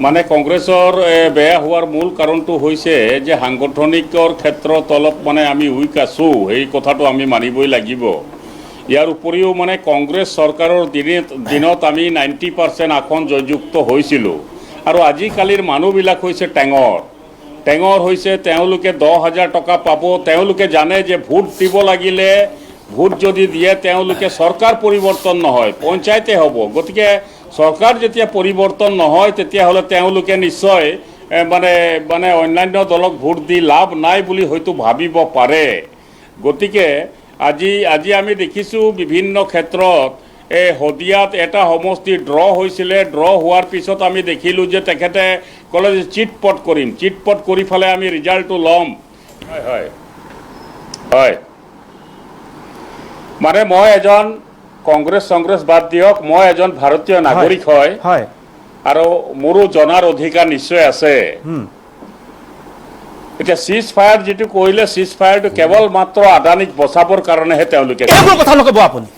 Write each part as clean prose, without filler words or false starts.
মানে কংগ্ৰেছৰ বেয়া হোৱাৰ মূল কাৰণটো হৈছে যে সাংগঠনিকৰ ক্ষেত্ৰত অলপ মানে আমি উইক আছোঁ, এই কথাটো আমি মানিবই লাগিব। ইয়াৰ উপৰিও মানে কংগ্ৰেছ চৰকাৰৰ দিনত আমি 90% আসন জয়যুক্ত হৈছিলোঁ আৰু আজিকালিৰ মানুহবিলাক হৈছে টেঙৰ হৈছে, তেওঁলোকে 10,000 টকা পাব। তেওঁলোকে জানে যে ভোট দিব লাগিলে, ভোট যদি দিয়ে তেওঁলোকে চৰকাৰ পৰিৱৰ্তন নহয়, পঞ্চায়তে হ'ব। গতিকে চৰকাৰ যেতিয়া পৰিৱৰ্তন নহয় তেতিয়াহ'লে তেওঁলোকে নিশ্চয় মানে অন্যান্য দলক ভোট দি লাভ নাই বুলি হয়তো ভাবিব পাৰে। গতিকে আজি আমি দেখিছোঁ বিভিন্ন ক্ষেত্ৰত এই শদিয়াত এটা সমষ্টি ড্ৰ হৈছিলে, ড্ৰ হোৱাৰ পিছত আমি দেখিলোঁ যে তেখেতে ক'লে যে চিটপট কৰি ফালে আমি ৰিজাল্টটো ল'ম। হয় হয়, মানে মই এজন কংগ্ৰেছ বাদ দিয়ক, মই এজন ভাৰতীয় নাগৰিক হয় আৰু মোৰো জনাৰ অধিকাৰ নিশ্চয় আছে। এতিয়া চিজ ফায়াৰ যিটো কৰিলে, চিজ ফায়াৰটো কেৱল মাত্ৰ আদানীক বচাবৰ কাৰণেহে তেওঁলোকে কথা নক'ব আপুনি,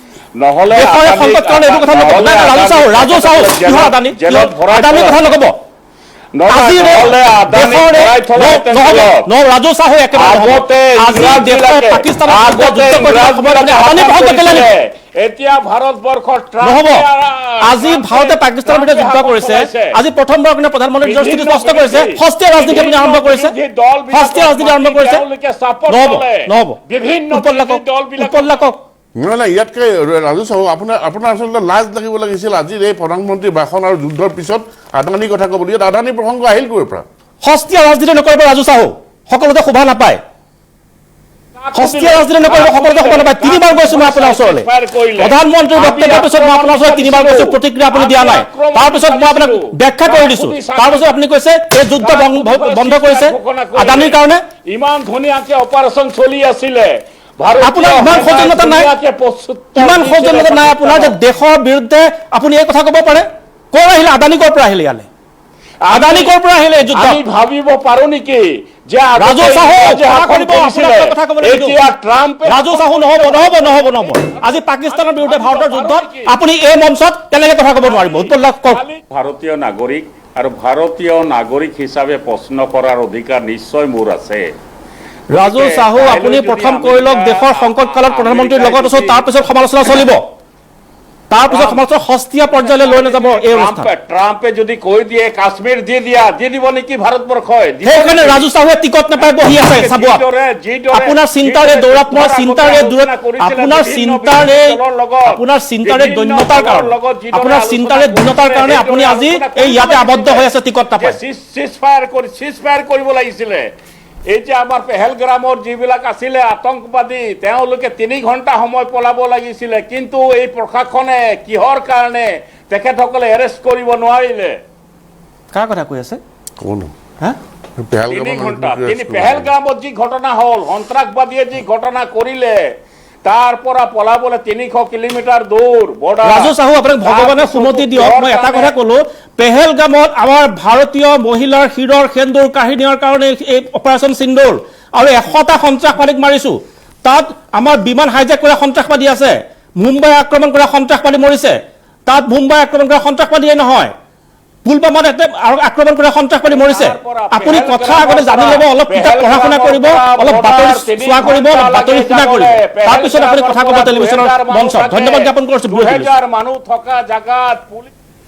নহ'লে এতিয়া ভাৰতবৰ্ষৰ আজি ভাৰতে পাকিস্তানৰ বিৰুদ্ধে যুদ্ধ কৰিছে, আজি প্ৰথমবাৰ প্ৰধানমন্ত্ৰী নিজৰ স্থিতি স্পষ্ট কৰিছে, সস্তীয়া ৰাজনীতি আপুনি আৰম্ভ কৰিছে, নহ'ব বিভিন্ন উপন্যাসক নহয় ইয়াতকৈ ৰাজু চাহু আপোনাৰ আচলতে লাজ লাগিব লাগিছিল আজিৰ এই প্ৰধানমন্ত্ৰীৰ ভাষণ আৰু যুদ্ধৰ পিছত আদানীৰ কথা ক'ব। ইয়াত আদানীৰ প্ৰসংগ আহিল ক'ৰ পৰা? সস্তীয়া ৰাজনীতি নকৰিব ৰাজু চাহু, সকলোতে শোভা নাপায়। সস্তীয়া ৰাজনীতি নকৰিব, সকলোতে শোভা নাপায়। 3বাৰ গৈছোঁ মই আপোনাৰ ওচৰলৈ, প্ৰধানমন্ত্ৰীৰ বক্তব্যৰ পিছত মই আপোনাৰ ওচৰত 3বাৰ গৈছোঁ, প্ৰতিক্ৰিয়া আপুনি দিয়া নাই। তাৰপিছত মই আপোনাক ব্যাখ্যা কৰি দিছোঁ, তাৰপিছত আপুনি কৈছে এই যুদ্ধ বন্ধ কৰিছে আদানীৰ কাৰণে। ইমান ধুনীয়াকে অপাৰেশ্যন চলি আছিলে, আপোনাৰ ইমান সৌজন্যতা নাই আপোনাৰ যে দেশৰ বিৰুদ্ধে আপুনি এই কথা ক'ব পাৰে? ক'ৰ আহিলে আদানী, ক'ৰ পৰা আহিলে ইয়ালে? আদানী ক'ৰ পৰা আহিলে? আমি ভাবিব পাৰো নেকি যে ৰাজু চাহু নহ'ব। আজি পাকিস্তানৰ বিৰুদ্ধে ভাৰতৰ যুদ্ধত আপুনি এই মঞ্চত তেনেকে কথা ক'ব নোৱাৰিব। ভাৰতীয় নাগৰিক আৰু ভাৰতীয় নাগৰিক হিচাপে প্ৰশ্ন কৰাৰ অধিকাৰ নিশ্চয় মোৰ আছে। ৰাজু চাহু, আপুনি প্ৰথম কৰি লওক দেশৰ সংকট কালত প্ৰধানমন্ত্ৰীৰ লগত আছো, তাৰপিছত সমালোচনা চলিব, তাৰপিছত সমালোচনা সস্তীয়া পৰ্যায়লৈ লৈ নাযাব। এই ট্ৰাম্পে যদি কৈ দিয়ে কাশ্মীৰ দি দিব নেকি ভাৰতবৰ্ষই? সেইকাৰণে ৰাজু চাহুৱে টিকট নাপাই বহি আছে। চাব আপোনাৰ চিন্তাৰে দৌৰাত, আপোনাৰ চিন্তাৰে দৈন্যতাৰ কাৰণে আপুনি আজি এই ইয়াতে আবদ্ধ হৈ আছে, টিকট নাপায়। চিজ ফায়াৰ কৰিব লাগিছিলে। এই যে আমাৰ পেহেলগ্ৰামৰ যিবিলাক আছিলে আতংকবাদী, তেওঁলোকে 3 ঘণ্টা সময় পলাব লাগিছিলে, কিন্তু এই প্ৰশাসনে কিহৰ কাৰণে তেখেতসকলে এৰেষ্ট কৰিব নোৱাৰিলে? কাৰ কথা কৈ আছে? 3 ঘণ্টা পেহেলগ্ৰামত যি ঘটনা হ'ল, সন্ত্ৰাসবাদীয়ে যি ঘটনা কৰিলে, তাৰ পৰা পলাবলৈ 300 কিলোমিটাৰ দূৰ বৰ্ডাৰ। ৰাজু চাহু, আপোনাক ভগৱানে সুমতি দিয়ক, মই এটা কথা ক'লো, পেহেলগামত আমাৰ ভাৰতীয় মহিলাৰ শিৰৰ সেন্দুৰ কাঢ়ি নিয়াৰ কাৰণে এই অপাৰেশ্যন সিন্দুৰ আৰু 100টা সন্ত্ৰাসবাদীক মাৰিছোঁ। তাত আমাৰ বিমান হাইজেক কৰা সন্ত্ৰাসবাদী আছে, মুম্বাই আক্ৰমণ কৰা সন্ত্ৰাসবাদী মৰিছে। তাত মুম্বাই আক্ৰমণ কৰা সন্ত্ৰাসবাদীয়ে নহয়, পুলৱামাত আক্ৰমণ কৰা সন্ত্ৰাসবাদী মৰিছে। আপুনি কথা আগতে জানি ল'ব, অলপ কিতাপ পঢ়া শুনা কৰিব, অলপ বাতৰি চোৱা কৰিব, বাতৰি শুনা কৰিব, তাৰপিছত আপুনি কথা ক'ব টেলিভিশ্যনৰ মঞ্চত। ধন্যবাদ জ্ঞাপন কৰিছোঁ। মানুহ থকা জাগাত